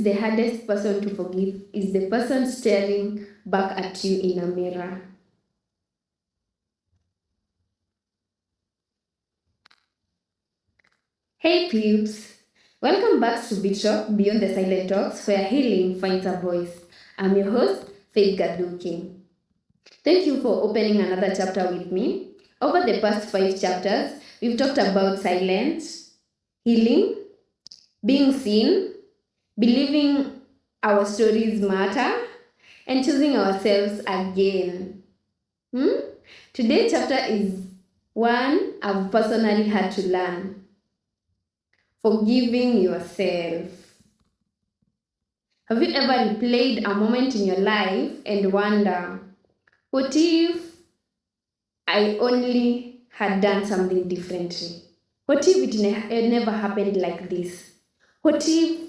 the hardest person to forgive is the person staring back at you in a mirror. Hey peeps! Welcome back to BTS-Talk, Beyond the Silent Talks, where healing finds a voice. I'm your host, Faith Gaduki. Thank you for opening another chapter with me. Over the past 5 chapters, we've talked about silence, healing, being seen, believing our stories matter, and choosing ourselves again. Today's chapter is one I've personally had to learn: forgiving yourself. Have you ever replayed a moment in your life and wonder, what if I only had done something differently? What if it never happened like this? What if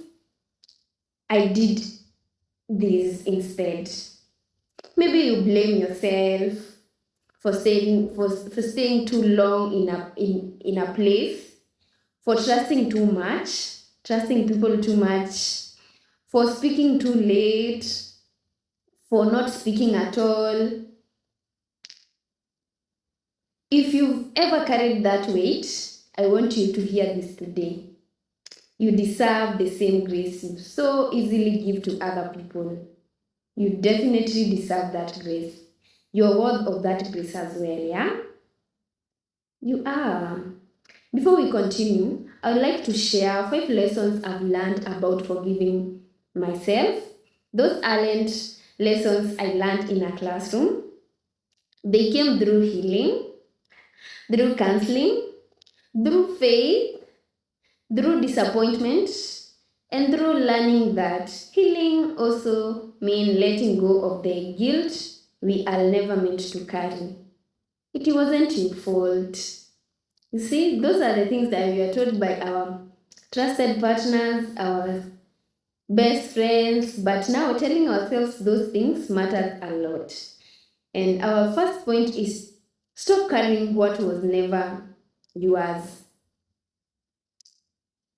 I did this instead? Maybe you blame yourself for staying too long in a place, for trusting people too much, for speaking too late, for not speaking at all. If you've ever carried that weight, I want you to hear this today. You deserve the same grace you so easily give to other people. You definitely deserve that grace. You're worth of that grace as well, yeah? You are. Before we continue, I would like to share 5 lessons I've learned about forgiving myself. Those aren't lessons I learned in a classroom. They came through healing, through counseling, through faith, through disappointment, and through learning that healing also means letting go of the guilt we are never meant to carry. It wasn't your fault. You see, those are the things that we are told by our trusted partners, our best friends, but now telling ourselves those things matters a lot. And our first point is stop carrying what was never yours.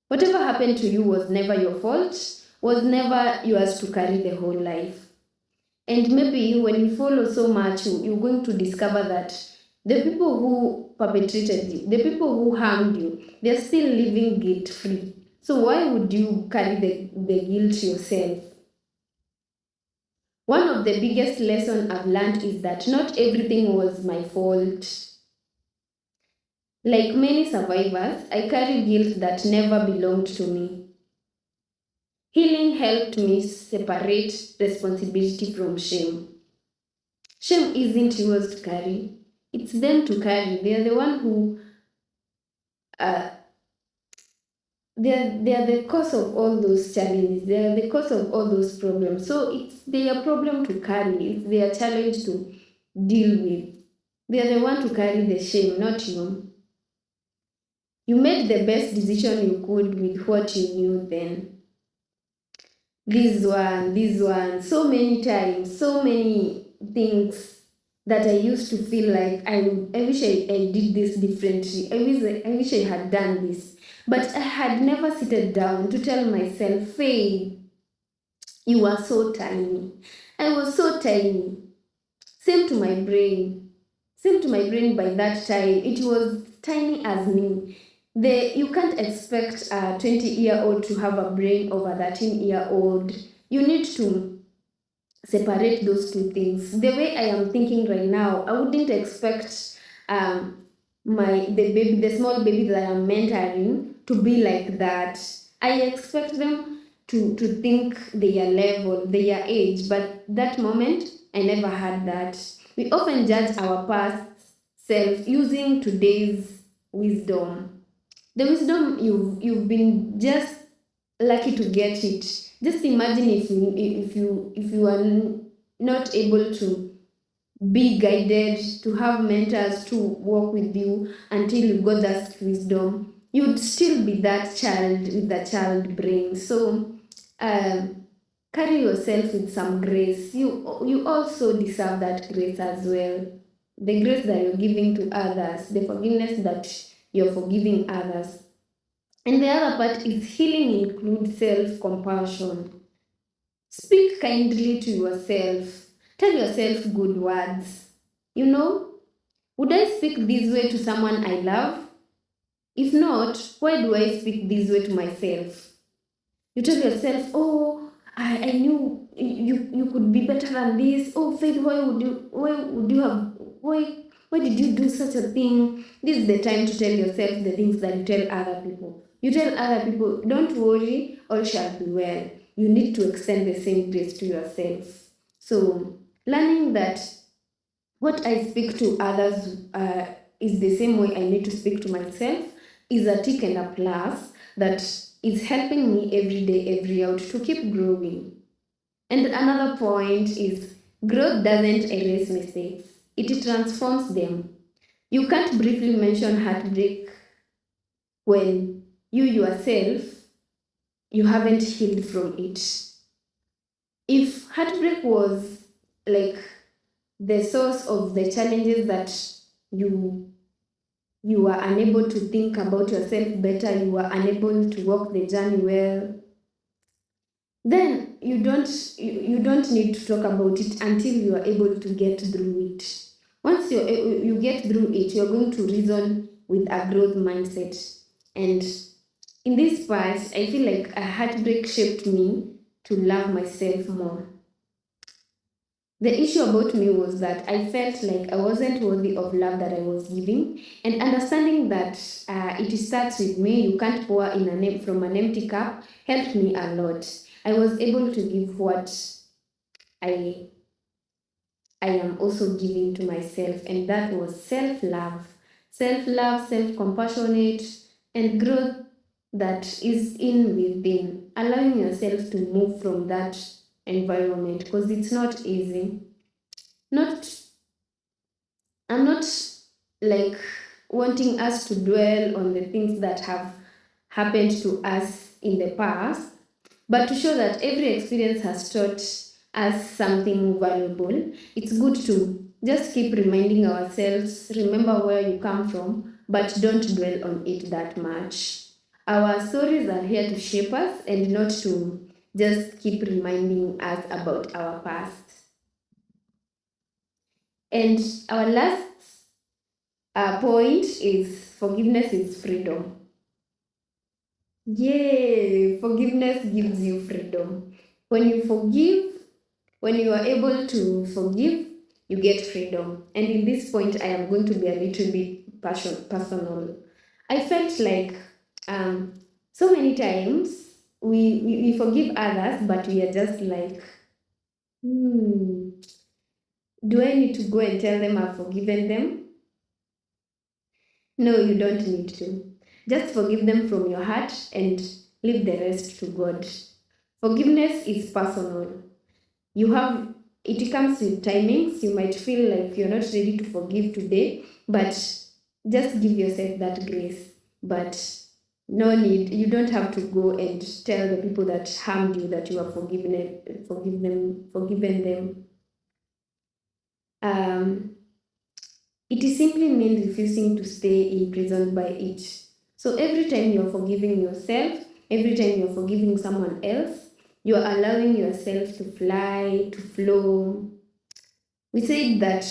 Whatever happened to you was never your fault, was never yours to carry the whole life. And maybe when you follow so much, you're going to discover that the people who perpetrated you, the people who harmed you, they're still living guilt-free. So why would you carry the guilt yourself? One of the biggest lessons I've learned is that not everything was my fault. Like many survivors, I carry guilt that never belonged to me. Healing helped me separate responsibility from shame. Shame isn't yours to carry. It's them to carry. They are the one who they are the cause of all those challenges. They are the cause of all those problems. So it's their problem to carry. It's their challenge to deal with. They are the one to carry the shame, not you. You made the best decision you could with what you knew then. This one, so many times, so many things that I used to feel like I wish I did this differently. I wish I had done this. But I had never sat down to tell myself, Faye, you are so tiny. I was so tiny. Same to my brain. Same to my brain by that time. It was tiny as me. You can't expect a 20-year-old to have a brain of a 13-year-old. You need to separate those two things. The way I am thinking right now, I wouldn't expect the small baby that I'm mentoring to be like that. I expect them to think their level, their age, but that moment I never had that. We often judge our past self using today's wisdom. The wisdom you've been just lucky to get it. Just imagine if you are not able to be guided, to have mentors to walk with you until you got that wisdom, you'd still be that child with the child brain. So carry yourself with some grace. You also deserve that grace as well. The grace that you're giving to others, the forgiveness that you're forgiving others. And the other part is healing includes self-compassion. Speak kindly to yourself. Tell yourself good words. You know, would I speak this way to someone I love? If not, why do I speak this way to myself? You tell yourself, oh, I knew you could be better than this. Oh, Faith, why did you do such a thing? This is the time to tell yourself the things that you tell other people. You tell other people, don't worry, all shall be well. You need to extend the same grace to yourself. So, learning that what I speak to others is the same way I need to speak to myself is a tick and a plus that is helping me every day, every hour to keep growing. And another point is growth doesn't erase mistakes, it transforms them. You can't briefly mention heartbreak when you yourself you haven't healed from it. If heartbreak was like the source of the challenges that you you are unable to think about yourself better, you are unable to walk the journey well, then you don't need to talk about it until you are able to get through it. Once you get through it, you're going to reason with a growth mindset. And in this part, I feel like a heartbreak shaped me to love myself more. The issue about me was that I felt like I wasn't worthy of love that I was giving, and understanding that it starts with me, you can't pour in from an empty cup, helped me a lot. I was able to give what I I am also giving to myself, and that was self-love, self-compassionate, and growth that is in within, allowing yourself to move from that environment because it's not easy. Not I'm not like wanting us to dwell on the things that have happened to us in the past, but to show that every experience has taught us something valuable. It's good to just keep reminding ourselves, remember where you come from, but don't dwell on it that much. Our stories are here to shape us and not to just keep reminding us about our past. And our last point is forgiveness is freedom. Yay! Forgiveness gives you freedom. When you forgive, when you are able to forgive, you get freedom. And in this point, I am going to be a little bit personal. I felt like so many times we forgive others, but we are just like, do I need to go and tell them I've forgiven them? No, you don't need to. Just forgive them from your heart and leave the rest to God. Forgiveness is personal. You have it comes with timings. You might feel like you're not ready to forgive today, but just give yourself that grace. But no need, you don't have to go and tell the people that harmed you that you are forgiven them. It is simply means refusing to stay imprisoned by it. So every time you're forgiving yourself, every time you're forgiving someone else, you're allowing yourself to fly, to flow. We said that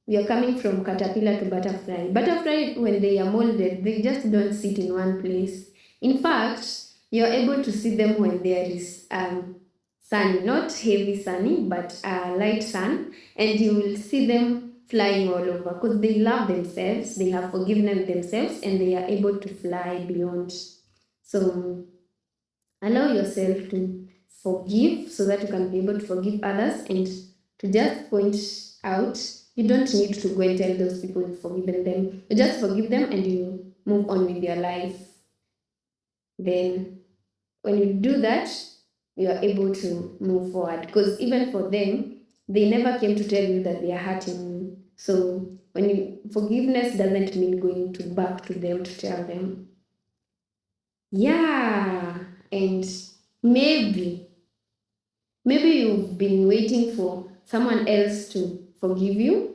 we are coming from caterpillar to butterfly. Butterfly, when they are molded, they just don't sit in one place. In fact, you're able to see them when there is sunny, not heavy sunny, but light sun, and you will see them flying all over because they love themselves, they have forgiven themselves, and they are able to fly beyond. So allow yourself to forgive so that you can be able to forgive others, and to just point out, you don't need to go and tell those people you've forgiven them. You just forgive them and you move on with your life. Then when you do that, you are able to move forward because even for them, they never came to tell you that they are hurting you. So when you forgiveness doesn't mean going to back to them to tell them. Yeah, and maybe you've been waiting for someone else to forgive you.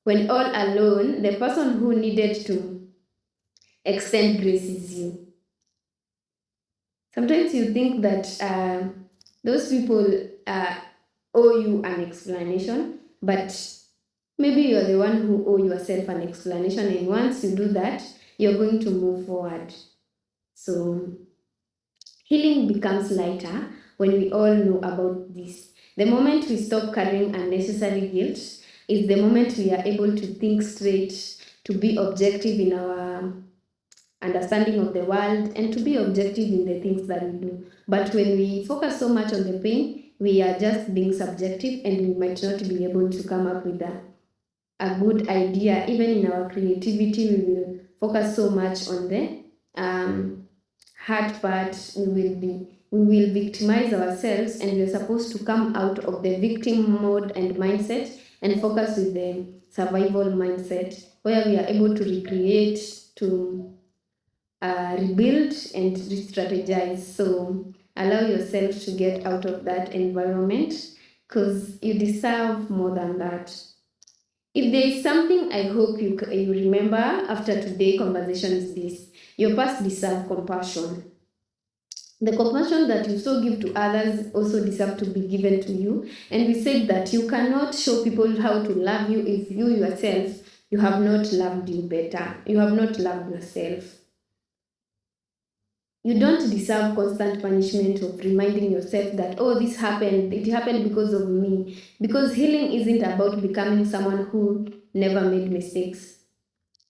When all alone, the person who needed to extend grace is you. Sometimes you think that those people owe you an explanation, but maybe you're the one who owe yourself an explanation, and once you do that, you're going to move forward. So healing becomes lighter when we all know about this. The moment we stop carrying unnecessary guilt is the moment we are able to think straight, to be objective in our understanding of the world, and to be objective in the things that we do. But when we focus so much on the pain, we are just being subjective, and we might not be able to come up with a good idea. Even in our creativity, we will focus so much on the hard part. We will victimize ourselves, and we're supposed to come out of the victim mode and mindset and focus with the survival mindset, where we are able to recreate, to rebuild and re-strategize. So allow yourself to get out of that environment, because you deserve more than that. If there is something I hope you remember after today's conversation is this: your past deserves compassion. The compassion that you so give to others also deserve to be given to you. And we said that you cannot show people how to love you if you yourself, you have not loved you better. You have not loved yourself. You don't deserve constant punishment of reminding yourself that, oh, this happened, it happened because of me. Because healing isn't about becoming someone who never made mistakes.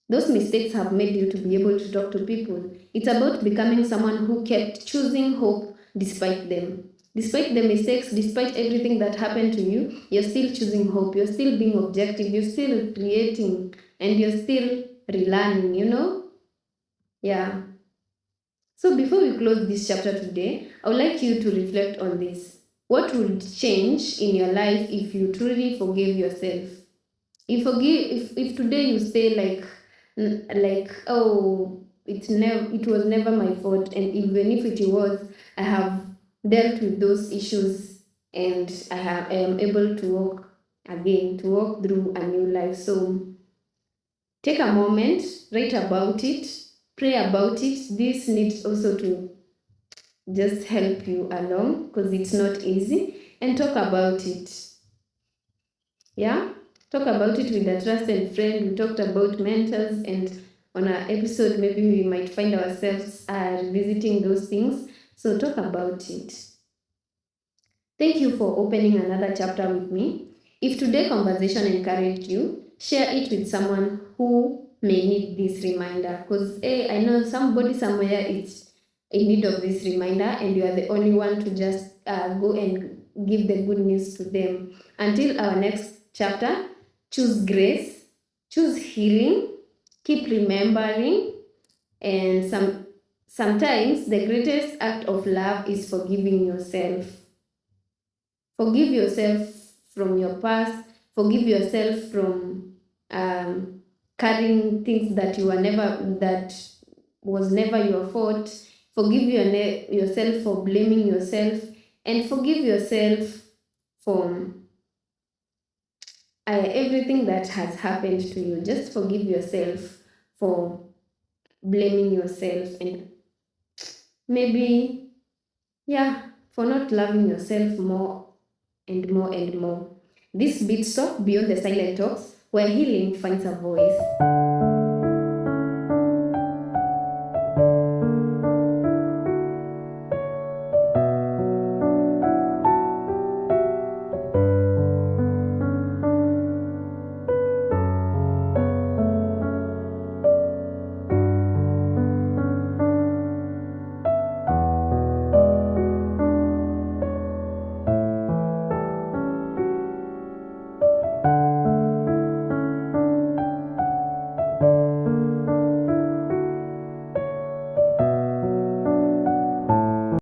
Those mistakes have made you to be able to talk to people. It's about becoming someone who kept choosing hope despite them. Despite the mistakes, despite everything that happened to you, you're still choosing hope. You're still being objective. You're still creating, and you're still relearning, Yeah. So before we close this chapter today, I would like you to reflect on this. What would change in your life if you truly forgive yourself? If today you say oh, it was never my fault, and even if it was, I have dealt with those issues, and I am able to walk through a new life. So take a moment, write about it, pray about it. This needs also to just help you along, because it's not easy, and talk about it. Yeah, talk about it with a trusted friend. We talked about mentors, and on our episode, maybe we might find ourselves revisiting those things. So talk about it. Thank you for opening another chapter with me. If today's conversation encouraged you, share it with someone who may need this reminder. Because I know somebody somewhere is in need of this reminder, and you are the only one to just go and give the good news to them. Until our next chapter, choose grace, choose healing, keep remembering, and sometimes the greatest act of love is forgiving yourself. Forgive yourself from your past. Forgive yourself from carrying things that was never your fault. Forgive yourself for blaming yourself, and forgive yourself from everything that has happened to you. Just forgive yourself for blaming yourself, and maybe, for not loving yourself more and more and more. This BTS-Talk, Beyond the Silent Talks, where healing finds a voice.